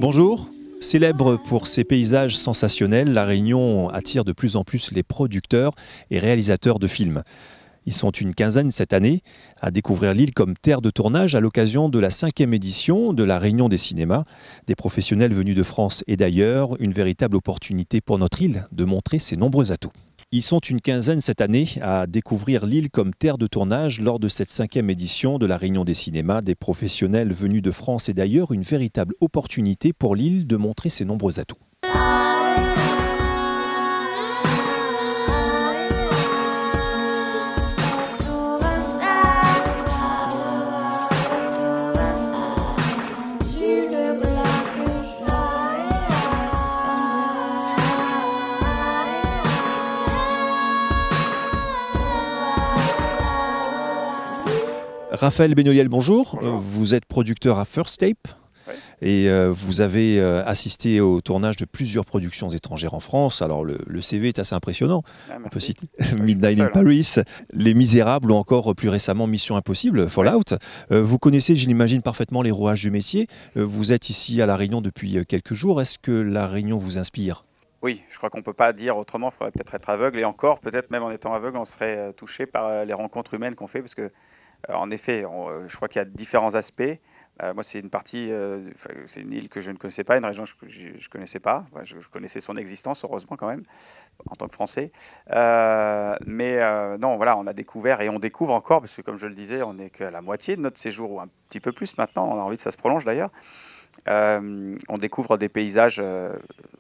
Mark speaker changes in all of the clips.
Speaker 1: Bonjour. Célèbre pour ses paysages sensationnels, La Réunion attire de plus en plus les producteurs et réalisateurs de films. Ils sont une quinzaine cette année à découvrir l'île comme terre de tournage à l'occasion de la 5e édition de la Réunion des cinémas. Des professionnels venus de France et d'ailleurs, une véritable opportunité pour notre île de montrer ses nombreux atouts. Ils sont une quinzaine cette année à découvrir l'île comme terre de tournage lors de cette 5e édition de la Réunion des cinémas. Des professionnels venus de France et d'ailleurs, une véritable opportunité pour l'île de montrer ses nombreux atouts. Raphaël Benoliel, bonjour.
Speaker 2: Bonjour.
Speaker 1: Vous êtes producteur à First Tape.
Speaker 2: Oui.
Speaker 1: Et vous avez assisté au tournage de plusieurs productions étrangères en France. Alors le CV est assez impressionnant.
Speaker 2: Ah,
Speaker 1: On peut
Speaker 2: merci.
Speaker 1: citer
Speaker 2: Je suis
Speaker 1: Midnight in
Speaker 2: seul, hein.
Speaker 1: Paris, Les Misérables ou encore plus récemment Mission Impossible, Fallout. Vous connaissez, je l'imagine, parfaitement les rouages du métier. Vous êtes ici à La Réunion depuis quelques jours. Est-ce que La Réunion vous inspire ?
Speaker 2: Oui, je crois qu'on ne peut pas dire autrement, il faudrait peut-être être aveugle. Et encore, peut-être même en étant aveugle, on serait touché par les rencontres humaines qu'on fait. Parce que, en effet, je crois qu'il y a différents aspects. Moi, c'est une partie, c'est une île que je ne connaissais pas, une région que je ne connaissais pas. Enfin, je connaissais son existence, heureusement quand même, en tant que Français. Non, voilà, on a découvert et on découvre encore, parce que comme je le disais, on n'est qu'à la moitié de notre séjour, ou un petit peu plus maintenant, on a envie que ça se prolonge d'ailleurs. On découvre des paysages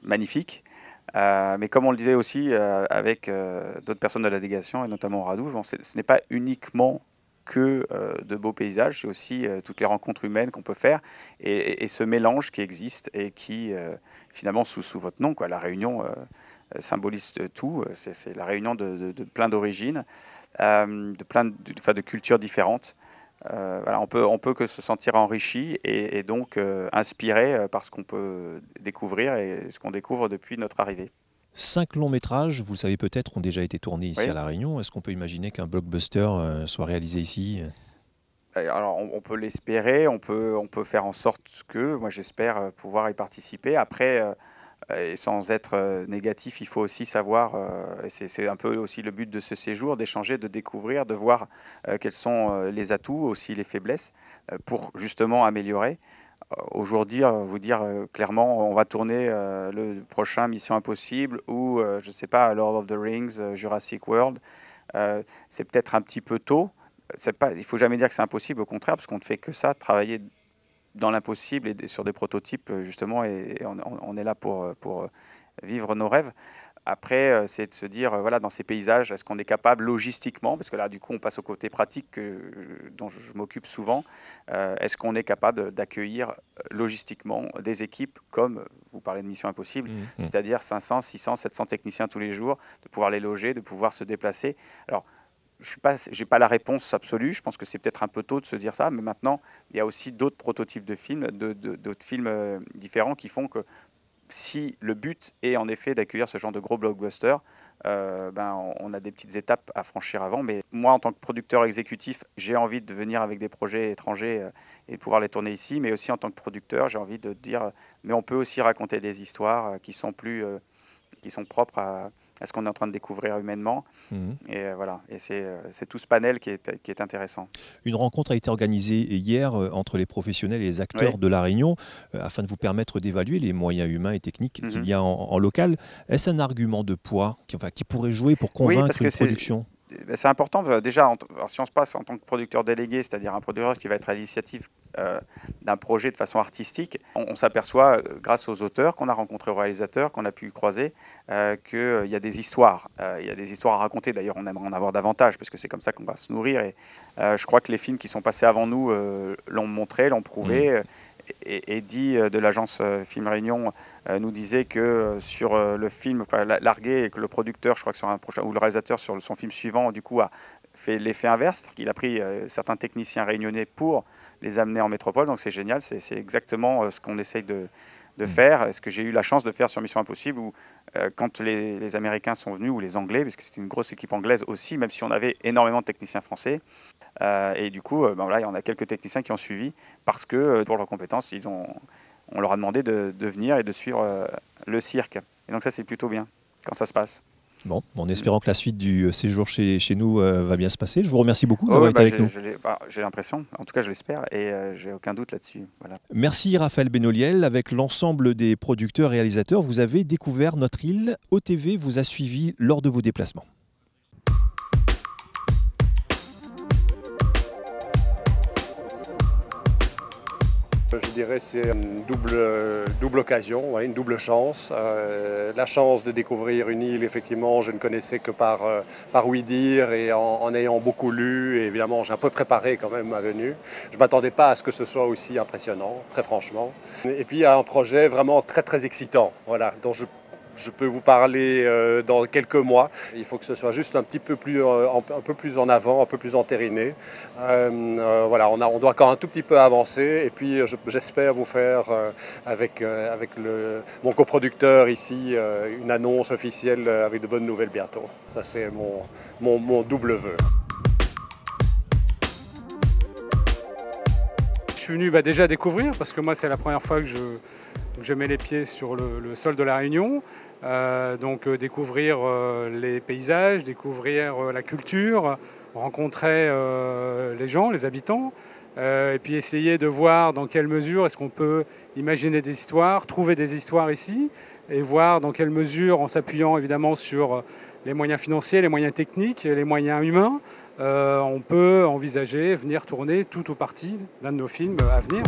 Speaker 2: magnifiques. Mais comme on le disait aussi avec d'autres personnes de la délégation, et notamment Radou, ce n'est pas uniquement que de beaux paysages, c'est aussi toutes les rencontres humaines qu'on peut faire et ce mélange qui existe et qui, finalement, sous votre nom, quoi, La Réunion symbolise tout. C'est la réunion de plein d'origines, de cultures différentes. Voilà, on peut que se sentir enrichi et donc inspiré par ce qu'on peut découvrir et ce qu'on découvre depuis notre arrivée.
Speaker 1: 5 longs métrages, vous le savez peut-être, ont déjà été tournés ici
Speaker 2: Oui.
Speaker 1: à La Réunion. Est-ce qu'on peut imaginer qu'un blockbuster soit réalisé ici ?
Speaker 2: Alors, on peut l'espérer, on peut faire en sorte que, moi j'espère pouvoir y participer. Après, et sans être négatif, il faut aussi savoir, et c'est un peu aussi le but de ce séjour, d'échanger, de découvrir, de voir quels sont les atouts, aussi les faiblesses, pour justement améliorer. Aujourd'hui, vous dire clairement, on va tourner le prochain Mission Impossible ou, je ne sais pas, Lord of the Rings, Jurassic World, c'est peut-être un petit peu tôt. Il ne faut jamais dire que c'est impossible, au contraire, parce qu'on ne fait que ça, travailler dans l'impossible et sur des prototypes, justement, et on est là pour vivre nos rêves. Après, c'est de se dire, voilà, dans ces paysages, est-ce qu'on est capable logistiquement, parce que là, du coup, on passe au côté pratique dont je m'occupe souvent, est-ce qu'on est capable d'accueillir logistiquement des équipes comme, vous parlez de Mission Impossible, c'est-à-dire 500, 600, 700 techniciens tous les jours, de pouvoir les loger, de pouvoir se déplacer. Alors, je n'ai pas la réponse absolue, je pense que c'est peut-être un peu tôt de se dire ça, mais maintenant, il y a aussi d'autres prototypes de films, d'autres films différents qui font que si le but est en effet d'accueillir ce genre de gros blockbusters, on a des petites étapes à franchir avant. Mais moi, en tant que producteur exécutif, j'ai envie de venir avec des projets étrangers et de pouvoir les tourner ici. Mais aussi en tant que producteur, j'ai envie de dire, mais on peut aussi raconter des histoires qui sont propres à ce qu'on est en train de découvrir humainement. Et voilà, et c'est tout ce panel qui est intéressant.
Speaker 1: Une rencontre a été organisée hier entre les professionnels et les acteurs
Speaker 2: Oui.
Speaker 1: de La Réunion afin de vous permettre d'évaluer les moyens humains et techniques qu'il y a en local. Est-ce un argument de poids qui pourrait jouer pour convaincre une production ?
Speaker 2: C'est important. Déjà, alors si on se passe en tant que producteur délégué, c'est-à-dire un producteur qui va être à l'initiative d'un projet de façon artistique, on s'aperçoit, grâce aux auteurs qu'on a rencontrés, aux réalisateurs qu'on a pu croiser, qu'il y a des histoires. Il y a des histoires à raconter. D'ailleurs, on aimerait en avoir davantage, parce que c'est comme ça qu'on va se nourrir. Et je crois que les films qui sont passés avant nous l'ont montré, l'ont prouvé. Et Eddie de l'agence Film Réunion nous disait que sur le film largué, et que le producteur, je crois que sur un prochain, ou le réalisateur sur son film suivant, du coup, a fait l'effet inverse, c'est-à-dire qu'il a pris certains techniciens réunionnais pour les amener en métropole. Donc c'est génial, c'est exactement ce qu'on essaye de faire, ce que j'ai eu la chance de faire sur Mission Impossible, où quand les Américains sont venus, ou les Anglais, parce que c'était une grosse équipe anglaise aussi, même si on avait énormément de techniciens français. Et du coup, voilà, il y en a quelques techniciens qui ont suivi, parce que pour leurs compétences, ils ont on leur a demandé de venir et de suivre le cirque. Et donc ça, c'est plutôt bien quand ça se passe.
Speaker 1: Bon, en espérant que la suite du séjour chez nous va bien se passer. Je vous remercie beaucoup
Speaker 2: Oh,
Speaker 1: d'avoir
Speaker 2: ouais,
Speaker 1: été avec nous.
Speaker 2: J'ai l'impression, en tout cas je l'espère, et j'ai aucun doute là-dessus. Voilà.
Speaker 1: Merci Raphaël Benoliel. Avec l'ensemble des producteurs et réalisateurs, vous avez découvert notre île. OTV vous a suivi lors de vos déplacements.
Speaker 3: Je dirais que c'est une double occasion, ouais, une double chance. La chance de découvrir une île, effectivement, je ne connaissais que par ouï-dire et en ayant beaucoup lu. Et évidemment, j'ai un peu préparé quand même ma venue. Je ne m'attendais pas à ce que ce soit aussi impressionnant, très franchement. Et puis, il y a un projet vraiment très, très excitant, voilà, dont je peux vous parler dans quelques mois. Il faut que ce soit juste un peu plus en avant, un peu plus entériné. Voilà, on doit encore un tout petit peu avancer. Et puis j'espère vous faire, avec mon coproducteur ici, une annonce officielle avec de bonnes nouvelles bientôt. Ça, c'est mon double vœu.
Speaker 4: Je suis venu déjà découvrir, parce que moi, c'est la première fois que je mets les pieds sur le sol de La Réunion. Donc découvrir les paysages, découvrir la culture, rencontrer les gens, les habitants, et puis essayer de voir dans quelle mesure est-ce qu'on peut imaginer des histoires, trouver des histoires ici, et voir dans quelle mesure, en s'appuyant évidemment sur les moyens financiers, les moyens techniques, les moyens humains, on peut envisager venir tourner tout ou partie d'un de nos films à venir.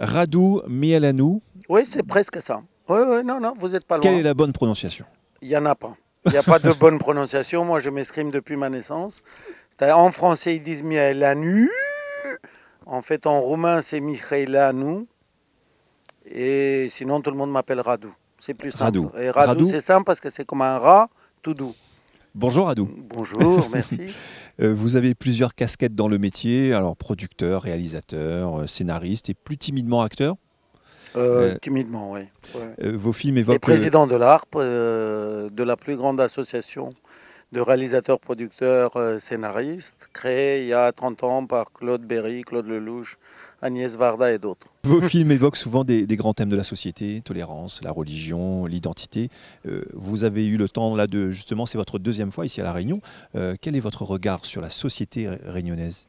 Speaker 1: Radou Mielanou.
Speaker 5: Oui, c'est presque ça. Oui, non, vous n'êtes pas loin.
Speaker 1: Quelle est la bonne prononciation?
Speaker 5: Il n'y en a pas. Il n'y a pas de bonne prononciation. Moi, je m'exprime depuis ma naissance. En français, ils disent Mielanou. En fait, en roumain, c'est Mihailanu. Et sinon, tout le monde m'appelle Radou. C'est plus simple.
Speaker 1: Radou.
Speaker 5: Et Radou, c'est simple parce que c'est comme un rat tout doux.
Speaker 1: Bonjour Radou.
Speaker 5: Bonjour, merci.
Speaker 1: Vous avez plusieurs casquettes dans le métier, alors producteur, réalisateur, scénariste et plus timidement acteur.
Speaker 5: Timidement, oui. Ouais.
Speaker 1: Vos films évoquent...
Speaker 5: Et président de l'ARP, de la plus grande association de réalisateurs, producteurs, scénaristes, créée il y a 30 ans par Claude Berry, Claude Lelouch, Agnès Varda et d'autres.
Speaker 1: Vos films évoquent souvent des grands thèmes de la société, tolérance, la religion, l'identité. Vous avez eu le temps là de, justement, c'est votre deuxième fois ici à La Réunion. Quel est votre regard sur la société réunionnaise ?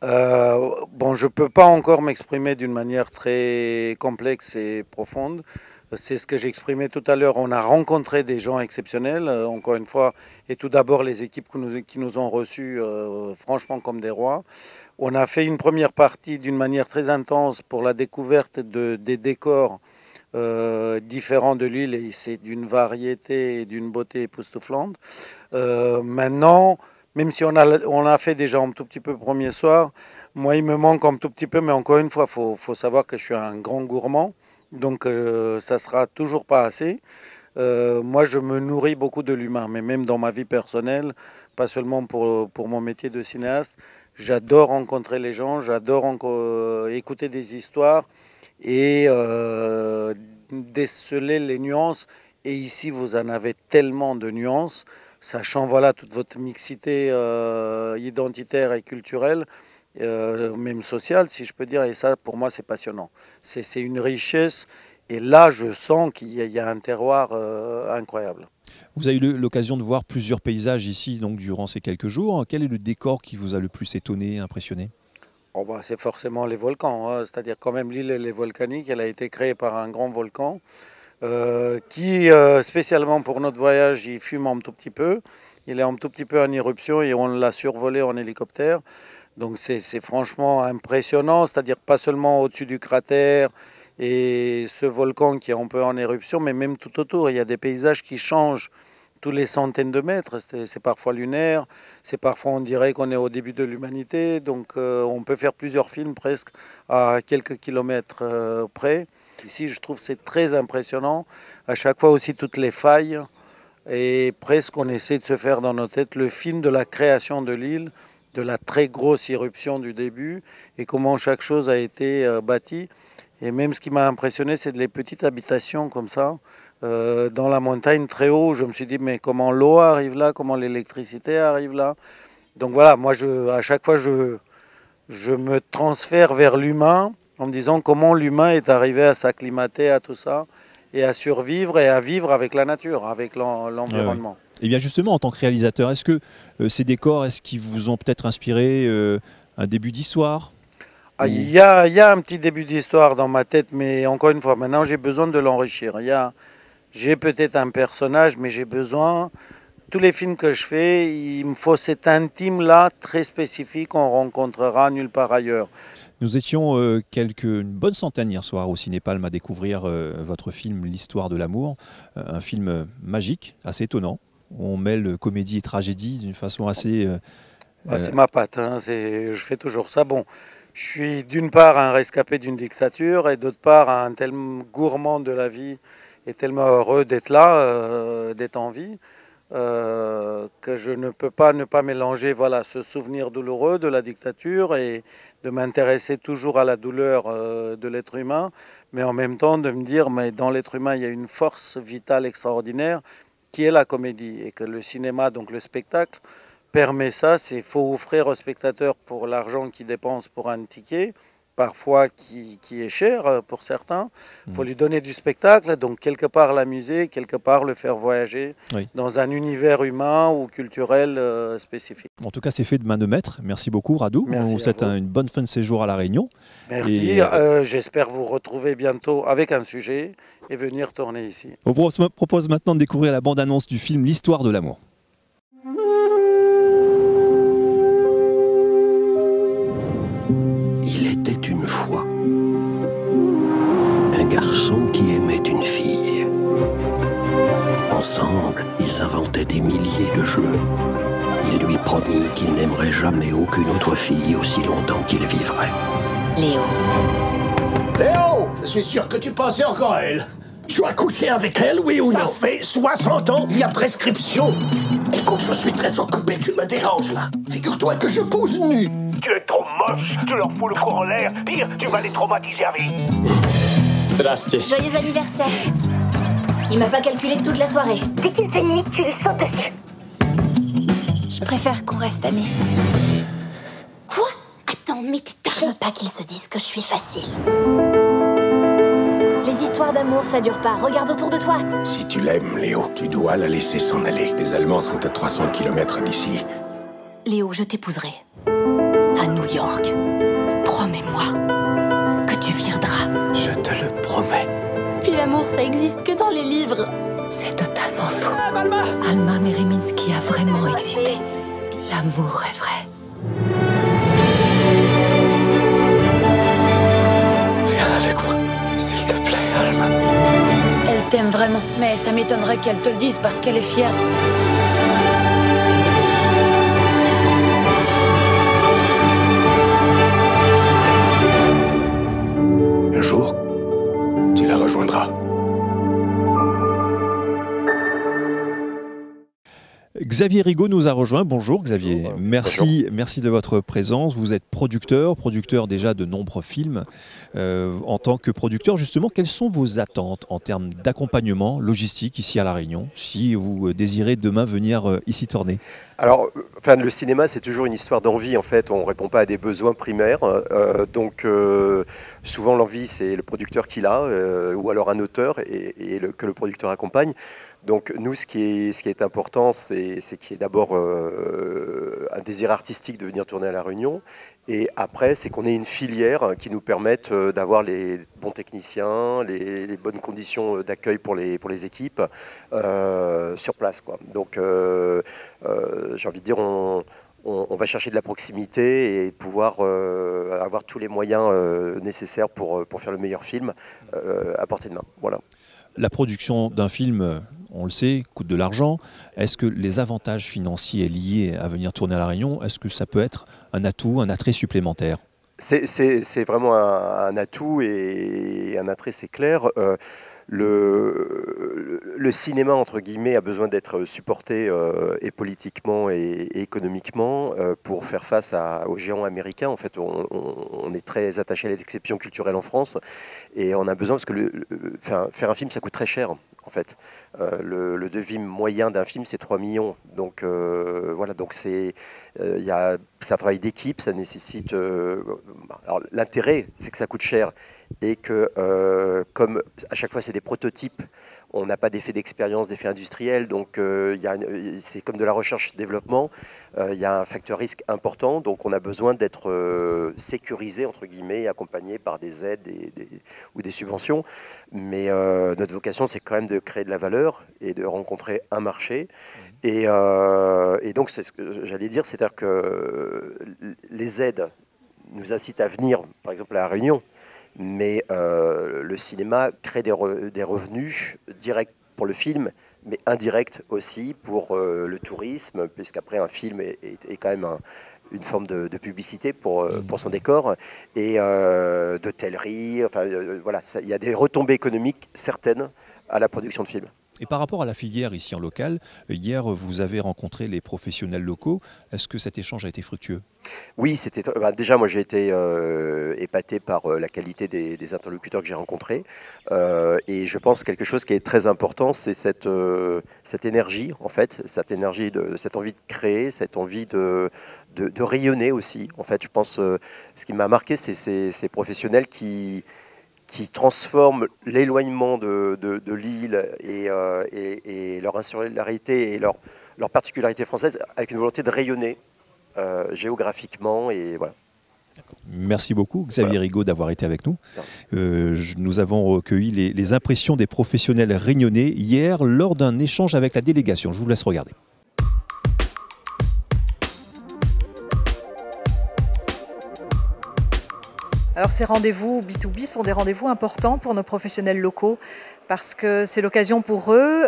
Speaker 5: Bon, je ne peux pas encore m'exprimer d'une manière très complexe et profonde. C'est ce que j'exprimais tout à l'heure. On a rencontré des gens exceptionnels, encore une fois, et tout d'abord les équipes qui nous ont reçus, franchement, comme des rois. On a fait une première partie d'une manière très intense pour la découverte des décors différents de l'île, et c'est d'une variété et d'une beauté époustouflante. Maintenant, même si on a fait déjà un tout petit peu le premier soir, moi il me manque un tout petit peu, mais encore une fois, faut savoir que je suis un grand gourmand, donc ça sera toujours pas assez. Moi je me nourris beaucoup de l'humain, mais même dans ma vie personnelle, pas seulement pour mon métier de cinéaste, j'adore rencontrer les gens, j'adore écouter des histoires et déceler les nuances. Et ici vous en avez tellement de nuances, sachant voilà toute votre mixité identitaire et culturelle, même sociale si je peux dire, et ça pour moi c'est passionnant. C'est une richesse, et là je sens qu'il y a un terroir incroyable.
Speaker 1: Vous avez eu l'occasion de voir plusieurs paysages ici donc, durant ces quelques jours. Quel est le décor qui vous a le plus étonné, impressionné ?
Speaker 5: C'est forcément les volcans, hein. C'est-à-dire quand même l'île elle est volcanique, elle a été créée par un grand volcan. Qui, spécialement pour notre voyage, il fume un tout petit peu. Il est un tout petit peu en éruption et on l'a survolé en hélicoptère. Donc c'est franchement impressionnant, c'est-à-dire pas seulement au-dessus du cratère et ce volcan qui est un peu en éruption, mais même tout autour. Il y a des paysages qui changent tous les centaines de mètres. C'est parfois lunaire, c'est parfois on dirait qu'on est au début de l'humanité. Donc on peut faire plusieurs films presque à quelques kilomètres près. Ici, je trouve que c'est très impressionnant. À chaque fois aussi, toutes les failles. Et presque, on essaie de se faire dans nos têtes le film de la création de l'île, de la très grosse irruption du début et comment chaque chose a été bâtie. Et même ce qui m'a impressionné, c'est les petites habitations comme ça, dans la montagne très haut. Je me suis dit, mais comment l'eau arrive là, comment l'électricité arrive là. Donc voilà, moi, à chaque fois, je me transfère vers l'humain en me disant comment l'humain est arrivé à s'acclimater à tout ça et à survivre et à vivre avec la nature, avec l'environnement.
Speaker 1: Et bien justement, en tant que réalisateur, est-ce que ces décors, est-ce qu'ils vous ont peut-être inspiré un début d'histoire?
Speaker 5: Il y a un petit début d'histoire dans ma tête, mais encore une fois, maintenant j'ai besoin de l'enrichir. J'ai peut-être un personnage, mais j'ai besoin... Tous les films que je fais, il me faut cet intime-là très spécifique qu'on rencontrera nulle part ailleurs.
Speaker 1: Nous étions une bonne centaine hier soir au Cinépalme à découvrir votre film L'Histoire de l'amour, un film magique, assez étonnant. On mêle comédie et tragédie d'une façon assez...
Speaker 5: C'est ma patte, hein, je fais toujours ça. Bon, je suis d'une part un rescapé d'une dictature et d'autre part un tel gourmand de la vie et tellement heureux d'être là, d'être en vie. Que je ne peux pas ne pas mélanger ce souvenir douloureux de la dictature et de m'intéresser toujours à la douleur de l'être humain, mais en même temps de me dire mais dans l'être humain il y a une force vitale extraordinaire qui est la comédie et que le cinéma, donc le spectacle, permet ça. Il faut offrir au spectateur pour l'argent qu'il dépense pour un ticket, parfois qui est cher pour certains. Il faut lui donner du spectacle, donc quelque part l'amuser, quelque part le faire voyager dans un univers humain ou culturel spécifique.
Speaker 1: En tout cas, c'est fait de main de maître. Merci beaucoup, Radu. On vous souhaite une bonne fin de séjour à La Réunion.
Speaker 5: Merci. J'espère vous retrouver bientôt avec un sujet et venir tourner ici.
Speaker 1: On vous propose maintenant de découvrir la bande-annonce du film L'Histoire de l'amour.
Speaker 6: Il était une fois un garçon qui aimait une fille. Ensemble, ils inventaient des milliers de jeux. Il lui promit qu'il n'aimerait jamais aucune autre fille aussi longtemps qu'il vivrait.
Speaker 7: Léo.
Speaker 8: Léo, je suis sûr que tu pensais encore à elle.
Speaker 6: Tu as couché avec elle, oui ou non?
Speaker 8: Ça fait 60 ans, il y a prescription.
Speaker 6: Écoute, je suis très occupé, tu me déranges là. Figure-toi que je pose nu.
Speaker 8: Tu es trop moche, tu leur fous le cou en l'air. Pire, tu vas les traumatiser à vie.
Speaker 7: Joyeux anniversaire. Il m'a pas calculé toute la soirée.
Speaker 9: Dès qu'il fait nuit, tu le sautes dessus.
Speaker 7: Je préfère qu'on reste amis.
Speaker 9: Quoi? Attends, mais t'es
Speaker 7: Je
Speaker 9: taré.
Speaker 7: veux pas qu'ils se disent que je suis facile. Les histoires d'amour, ça dure pas. Regarde autour de toi.
Speaker 6: Si tu l'aimes, Léo, tu dois la laisser s'en aller. Les Allemands sont à 300 km d'ici.
Speaker 7: Léo, je t'épouserai. À New York. Promets-moi que tu viendras.
Speaker 6: Je te le promets.
Speaker 9: Puis l'amour, ça existe que dans les livres.
Speaker 7: C'est totalement faux. Alma Mereminski a vraiment existé. L'amour est vrai.
Speaker 6: Viens avec moi, s'il te plaît, Alma.
Speaker 7: Elle t'aime vraiment, mais ça m'étonnerait qu'elle te le dise parce qu'elle est fière.
Speaker 6: Un jour, tu la rejoindras.
Speaker 1: Xavier Rigaud nous a rejoint. Bonjour Xavier.
Speaker 3: Bonjour.
Speaker 1: Merci de votre présence. Vous êtes producteur déjà de nombreux films. En tant que producteur, justement, quelles sont vos attentes en termes d'accompagnement logistique ici à La Réunion, si vous désirez demain venir ici tourner?
Speaker 10: Alors, le cinéma, c'est toujours une histoire d'envie. En fait, on ne répond pas à des besoins primaires. Donc, souvent, l'envie, c'est le producteur qui l'a, ou alors un auteur, que le producteur accompagne. Donc, nous, ce qui est important, c'est qu'il y ait d'abord un désir artistique de venir tourner à La Réunion. Et après, c'est qu'on ait une filière qui nous permette d'avoir les bons techniciens, les bonnes conditions d'accueil pour les équipes sur place, quoi. Donc, j'ai envie de dire, on va chercher de la proximité et pouvoir avoir tous les moyens nécessaires pour faire le meilleur film à portée de main. Voilà.
Speaker 1: La production d'un film, on le sait, coûte de l'argent. Est-ce que les avantages financiers liés à venir tourner à La Réunion, est-ce que ça peut être un atout, un attrait supplémentaire?
Speaker 10: C'est vraiment un atout et un attrait, c'est clair. Le cinéma, entre guillemets, a besoin d'être supporté et politiquement et économiquement pour faire face aux géants américains. En fait, on est très attaché à l'exception culturelle en France et on a besoin, parce que faire un film, ça coûte très cher en fait. Le devis moyen d'un film, c'est 3 millions. Donc voilà, donc c'est un travail d'équipe, ça nécessite... alors l'intérêt, c'est que ça coûte cher et que comme à chaque fois c'est des prototypes, on n'a pas d'effet d'expérience, d'effet industriel, donc c'est comme de la recherche-développement. Il y a un facteur risque important, donc on a besoin d'être sécurisé, entre guillemets, accompagné par des aides ou des subventions. Mais notre vocation, c'est quand même de créer de la valeur et de rencontrer un marché. Et donc, c'est ce que j'allais dire, c'est-à-dire que les aides nous incitent à venir, par exemple, à La Réunion, mais le cinéma crée des revenus directs pour le film, mais indirects aussi pour le tourisme, puisqu'après un film est quand même une forme de publicité pour son décor, et d'hôtellerie, enfin voilà, il y a des retombées économiques certaines à la production de films.
Speaker 1: Et par rapport à la filière ici en local, hier vous avez rencontré les professionnels locaux. Est-ce que cet échange a été fructueux?
Speaker 10: Oui, déjà moi j'ai été épaté par la qualité des interlocuteurs que j'ai rencontrés, et je pense quelque chose qui est très important, c'est cette énergie en fait, cette envie de créer, cette envie de rayonner aussi. En fait, je pense ce qui m'a marqué, c'est ces professionnels qui transforment l'éloignement de l'île et leur insularité et leur particularité française avec une volonté de rayonner géographiquement, et voilà.
Speaker 1: Merci beaucoup Xavier Rigaud d'avoir été avec nous. Nous avons recueilli les impressions des professionnels réunionnais hier lors d'un échange avec la délégation. Je vous laisse regarder.
Speaker 11: Alors ces rendez-vous B2B sont des rendez-vous importants pour nos professionnels locaux parce que c'est l'occasion pour eux,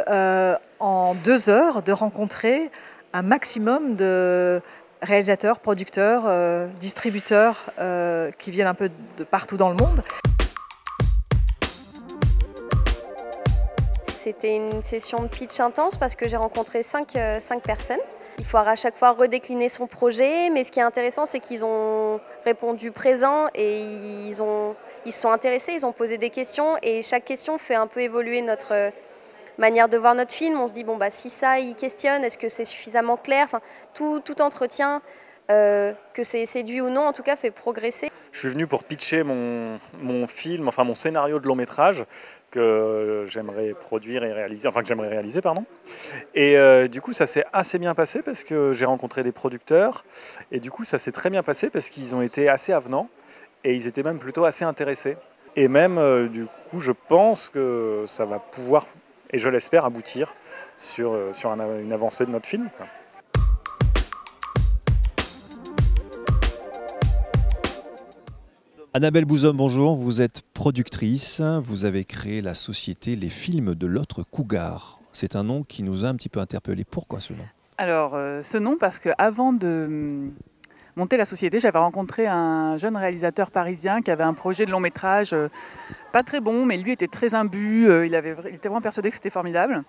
Speaker 11: en 2 heures, de rencontrer un maximum de réalisateurs, producteurs, distributeurs qui viennent un peu de partout dans le monde.
Speaker 12: C'était une session de pitch intense parce que j'ai rencontré 5 personnes. Il faut à chaque fois redécliner son projet, mais ce qui est intéressant, c'est qu'ils ont répondu présent et ils se sont intéressés, ils ont posé des questions et chaque question fait un peu évoluer notre manière de voir notre film. On se dit, bon, bah, si ça, ils questionnent, est-ce que c'est suffisamment clair? Enfin, tout entretien, que c'est séduit ou non, en tout cas, fait progresser.
Speaker 13: Je suis venu pour pitcher mon film, enfin mon scénario de long métrage, que j'aimerais produire et réaliser, enfin que j'aimerais réaliser, pardon. Et du coup, ça s'est assez bien passé parce que j'ai rencontré des producteurs. Et du coup, ça s'est très bien passé parce qu'ils ont été assez avenants et ils étaient même plutôt assez intéressés. Et même, du coup, je pense que ça va pouvoir, et je l'espère, aboutir sur une avancée de notre film, quoi.
Speaker 1: Annabelle Bouzom, bonjour. Vous êtes productrice. Vous avez créé la société Les Films de l'Autre Cougar. C'est un nom qui nous a un petit peu interpellés. Pourquoi ce nom?
Speaker 14: Alors, ce nom, parce qu'avant de monter la société, j'avais rencontré un jeune réalisateur parisien qui avait un projet de long métrage pas très bon, mais lui était très imbu. Il était vraiment persuadé que c'était formidable.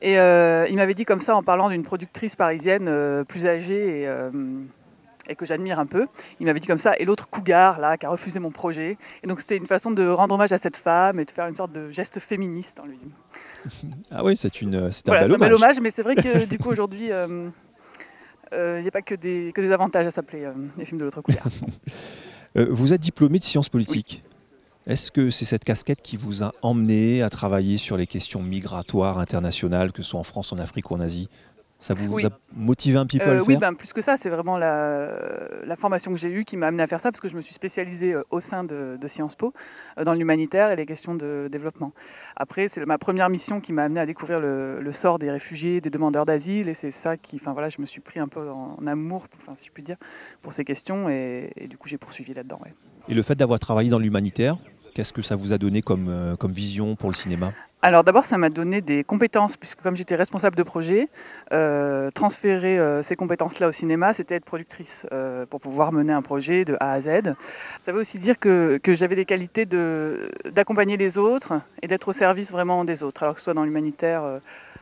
Speaker 14: Et il m'avait dit comme ça, en parlant d'une productrice parisienne plus âgée et que j'admire un peu. Il m'avait dit comme ça, et l'autre cougar, là, qui a refusé mon projet. Et donc c'était une façon de rendre hommage à cette femme et de faire une sorte de geste féministe en lui.
Speaker 1: Ah oui, c'est
Speaker 14: voilà,
Speaker 1: un bel
Speaker 14: hommage, mais c'est vrai que du coup aujourd'hui, il n'y a pas que des avantages à s'appeler Les Films de l'Autre Cougar.
Speaker 1: Vous êtes diplômé de sciences politiques.
Speaker 14: Oui.
Speaker 1: Est-ce que c'est cette casquette qui vous a emmené à travailler sur les questions migratoires internationales, que ce soit en France, en Afrique ou en Asie? Ça vous a motivé un petit peu à le faire?
Speaker 14: Oui, plus que ça, c'est vraiment la formation que j'ai eue qui m'a amené à faire ça, parce que je me suis spécialisée au sein de Sciences Po, dans l'humanitaire et les questions de développement. Après, c'est ma première mission qui m'a amené à découvrir le sort des réfugiés, des demandeurs d'asile, et c'est ça qui, enfin voilà, je me suis pris un peu en amour, si je puis dire, pour ces questions, et du coup j'ai poursuivi là-dedans. Ouais.
Speaker 1: Et le fait d'avoir travaillé dans l'humanitaire, qu'est-ce que ça vous a donné comme vision pour le cinéma?
Speaker 14: Alors d'abord, ça m'a donné des compétences, puisque comme j'étais responsable de projet, transférer ces compétences-là au cinéma, c'était être productrice pour pouvoir mener un projet de A à Z. Ça veut aussi dire que j'avais des qualités d'accompagner les autres et d'être au service vraiment des autres, alors que ce soit dans l'humanitaire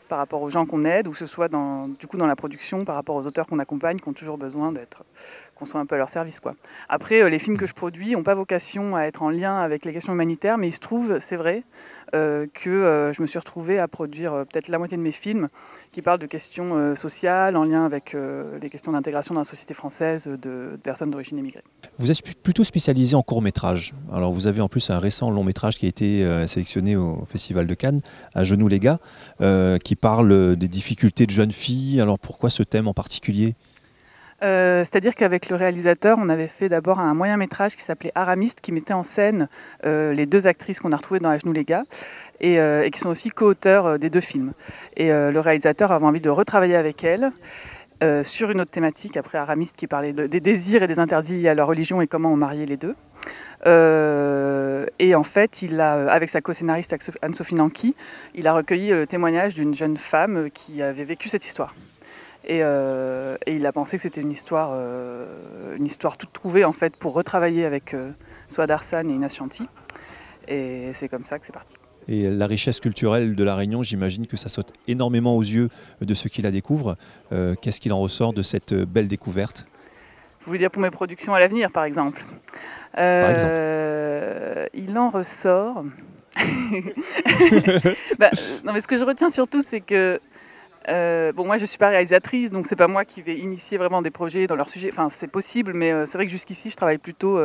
Speaker 14: par rapport aux gens qu'on aide, ou que ce soit dans la production par rapport aux auteurs qu'on accompagne, qui ont toujours besoin qu'on soit un peu à leur service, quoi. Après, les films que je produis n'ont pas vocation à être en lien avec les questions humanitaires, mais il se trouve, c'est vrai, que je me suis retrouvée à produire peut-être la moitié de mes films qui parlent de questions sociales en lien avec les questions d'intégration dans la société française de personnes d'origine immigrée.
Speaker 1: Vous êtes plutôt spécialisé en court-métrage. Alors vous avez en plus un récent long-métrage qui a été sélectionné au Festival de Cannes, À genoux les gars, qui parle des difficultés de jeunes filles. Alors pourquoi ce thème en particulier ?
Speaker 14: C'est-à-dire qu'avec le réalisateur, on avait fait d'abord un moyen-métrage qui s'appelait Aramiste, qui mettait en scène les deux actrices qu'on a retrouvées dans À genoux les gars, et qui sont aussi co-auteurs des deux films. Et le réalisateur avait envie de retravailler avec elles sur une autre thématique, après Aramiste, qui parlait des désirs et des interdits liés à leur religion et comment on mariait les deux. Et en fait, il a, avec sa co-scénariste Anne-Sophie Nanki, il a recueilli le témoignage d'une jeune femme qui avait vécu cette histoire. Et il a pensé que c'était une histoire toute trouvée en fait pour retravailler avec Souad Arsan et Inès Chanty. Et c'est comme ça que c'est parti.
Speaker 1: Et la richesse culturelle de La Réunion, j'imagine que ça saute énormément aux yeux de ceux qui la découvrent. Qu'est-ce qu'il en ressort de cette belle découverte ?
Speaker 14: Vous voulez dire pour mes productions à l'avenir, par exemple ?
Speaker 1: Par exemple.
Speaker 14: Il en ressort... non, mais ce que je retiens surtout, c'est que moi je ne suis pas réalisatrice, donc c'est pas moi qui vais initier vraiment des projets dans leur sujet. Enfin, c'est possible, mais c'est vrai que jusqu'ici je travaille plutôt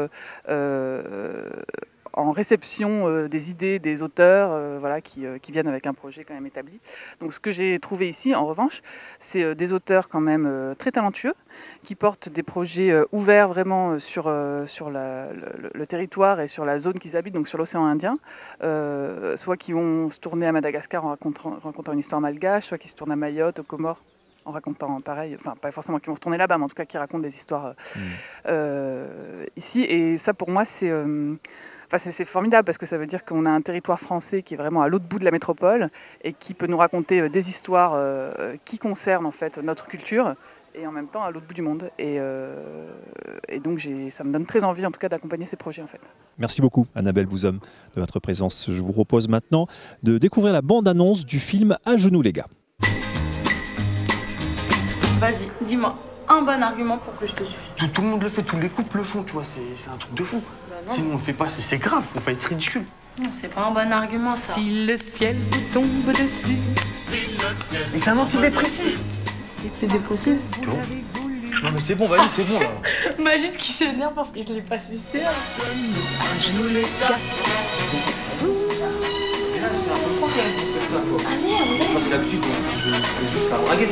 Speaker 14: en réception des idées des auteurs qui viennent avec un projet quand même établi. Donc ce que j'ai trouvé ici, en revanche, c'est des auteurs quand même très talentueux qui portent des projets ouverts vraiment sur le territoire et sur la zone qu'ils habitent, donc sur l'océan Indien, soit qui vont se tourner à Madagascar en racontant une histoire malgache, soit qui se tournent à Mayotte, aux Comores, en racontant pareil, enfin pas forcément qui vont se tourner là-bas, mais en tout cas qui racontent des histoires ici. Et ça pour moi c'est formidable parce que ça veut dire qu'on a un territoire français qui est vraiment à l'autre bout de la métropole et qui peut nous raconter des histoires qui concernent en fait notre culture et en même temps à l'autre bout du monde. Et donc ça me donne très envie en tout cas d'accompagner ces projets en fait.
Speaker 1: Merci beaucoup Annabelle Bouzom de votre présence. Je vous propose maintenant de découvrir la bande-annonce du film À genoux les gars.
Speaker 15: Vas-y, dis-moi un bon argument pour que je te suive.
Speaker 16: Tout le monde le fait, tous les couples le font, tu vois, c'est un truc de fou.
Speaker 15: Bah
Speaker 16: sinon on le fait pas, c'est grave, on va être ridicule.
Speaker 15: Non, c'est pas un bon argument ça.
Speaker 17: Si le ciel vous tombe dessus.
Speaker 16: Mais c'est un antidépressif.
Speaker 15: T'es dépressif?
Speaker 16: Non mais c'est bon, vas-y, c'est bon là.
Speaker 15: Majid qui s'énerve parce que je l'ai pas sucé.
Speaker 17: À genoux les gars.
Speaker 16: Et là c'est important quand même de faire ça quoi.
Speaker 15: Ah merde.
Speaker 16: Parce que d'habitude, je vais juste faire draguer.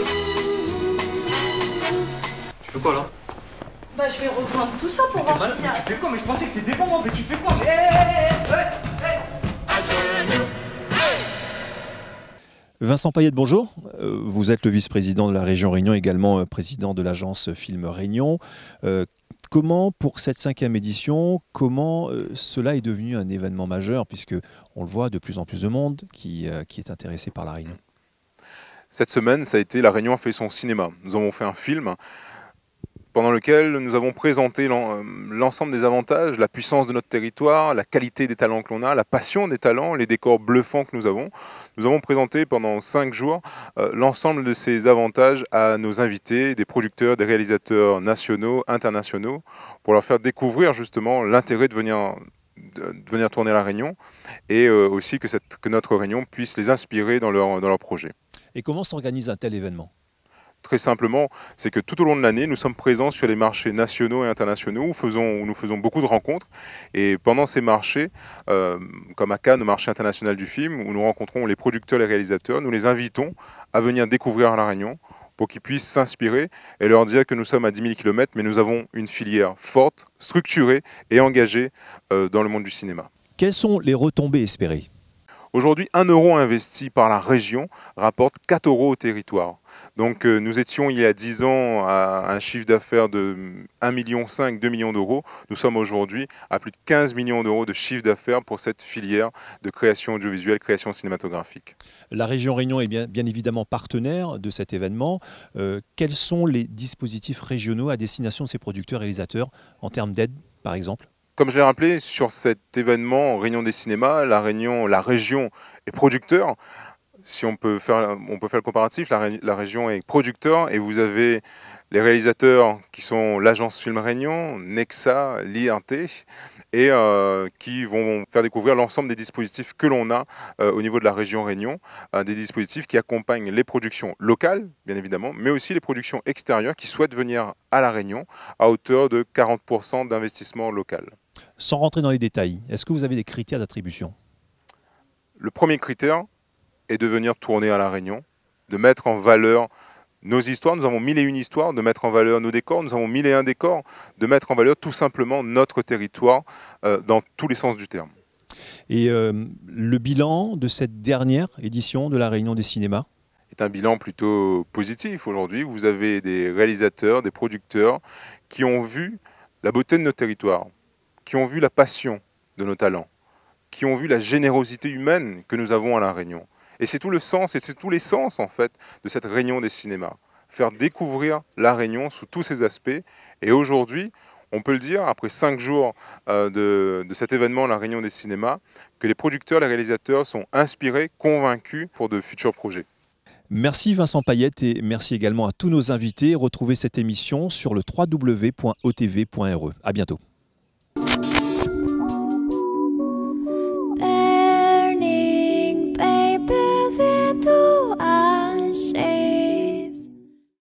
Speaker 16: Tu fais quoi là?
Speaker 15: Bah je vais reprendre tout ça pour voir s'il y a...
Speaker 16: Tu fais quoi? Mais je pensais que c'était bon moi, mais tu fais quoi? Mais
Speaker 1: Vincent Payette, bonjour. Vous êtes le vice-président de la région Réunion, également président de l'agence Film Réunion. Comment, pour cette 5e édition, cela est devenu un événement majeur, puisque on le voit de plus en plus de monde qui est intéressé par la Réunion?
Speaker 18: Cette semaine, ça a été La Réunion a fait son cinéma. Nous avons fait un film pendant lequel nous avons présenté l'ensemble des avantages, la puissance de notre territoire, la qualité des talents que l'on a, la passion des talents, les décors bluffants que nous avons. Nous avons présenté pendant 5 jours l'ensemble de ces avantages à nos invités, des producteurs, des réalisateurs nationaux, internationaux, pour leur faire découvrir justement l'intérêt de venir tourner à La Réunion et aussi que notre Réunion puisse les inspirer dans leur projet.
Speaker 1: Et comment s'organise un tel événement ?
Speaker 18: Très simplement, c'est que tout au long de l'année, nous sommes présents sur les marchés nationaux et internationaux où nous faisons beaucoup de rencontres. Et pendant ces marchés, comme à Cannes, au marché international du film, où nous rencontrons les producteurs et les réalisateurs, nous les invitons à venir découvrir La Réunion pour qu'ils puissent s'inspirer et leur dire que nous sommes à 10 000 km, mais nous avons une filière forte, structurée et engagée dans le monde du cinéma.
Speaker 1: Quelles sont les retombées espérées ?
Speaker 18: Aujourd'hui, 1 euro investi par la région rapporte 4 euros au territoire. Donc nous étions il y a 10 ans à un chiffre d'affaires de 1,5 million, 2 millions d'euros. Nous sommes aujourd'hui à plus de 15 millions d'euros de chiffre d'affaires pour cette filière de création audiovisuelle, création cinématographique.
Speaker 1: La région Réunion est bien évidemment partenaire de cet événement. Quels sont les dispositifs régionaux à destination de ces producteurs et réalisateurs en termes d'aide, par exemple ?
Speaker 18: Comme je l'ai rappelé, sur cet événement Réunion des cinémas, la région est producteur. Si on peut faire le comparatif, la région est producteur et vous avez les réalisateurs qui sont l'agence Film Réunion, Nexa, l'IRT et qui vont faire découvrir l'ensemble des dispositifs que l'on a au niveau de la région Réunion, des dispositifs qui accompagnent les productions locales, bien évidemment, mais aussi les productions extérieures qui souhaitent venir à La Réunion à hauteur de 40% d'investissement local.
Speaker 1: Sans rentrer dans les détails, est-ce que vous avez des critères d'attribution?
Speaker 18: Le premier critère est de venir tourner à La Réunion, de mettre en valeur nos histoires. Nous avons 1001 histoires, de mettre en valeur nos décors. Nous avons 1001 décors, de mettre en valeur tout simplement notre territoire dans tous les sens du terme.
Speaker 1: Et le bilan de cette dernière édition de la Réunion des cinémas
Speaker 18: est un bilan plutôt positif aujourd'hui. Vous avez des réalisateurs, des producteurs qui ont vu la beauté de nos territoires, qui ont vu la passion de nos talents, qui ont vu la générosité humaine que nous avons à La Réunion. Et c'est tout le sens, et c'est tous les sens en fait de cette Réunion des cinémas. Faire découvrir La Réunion sous tous ses aspects. Et aujourd'hui, on peut le dire, après 5 jours de cet événement, La Réunion des cinémas, que les producteurs, les réalisateurs sont inspirés, convaincus pour de futurs projets.
Speaker 1: Merci Vincent Payette et merci également à tous nos invités. Retrouvez cette émission sur le www.otv.re. À bientôt.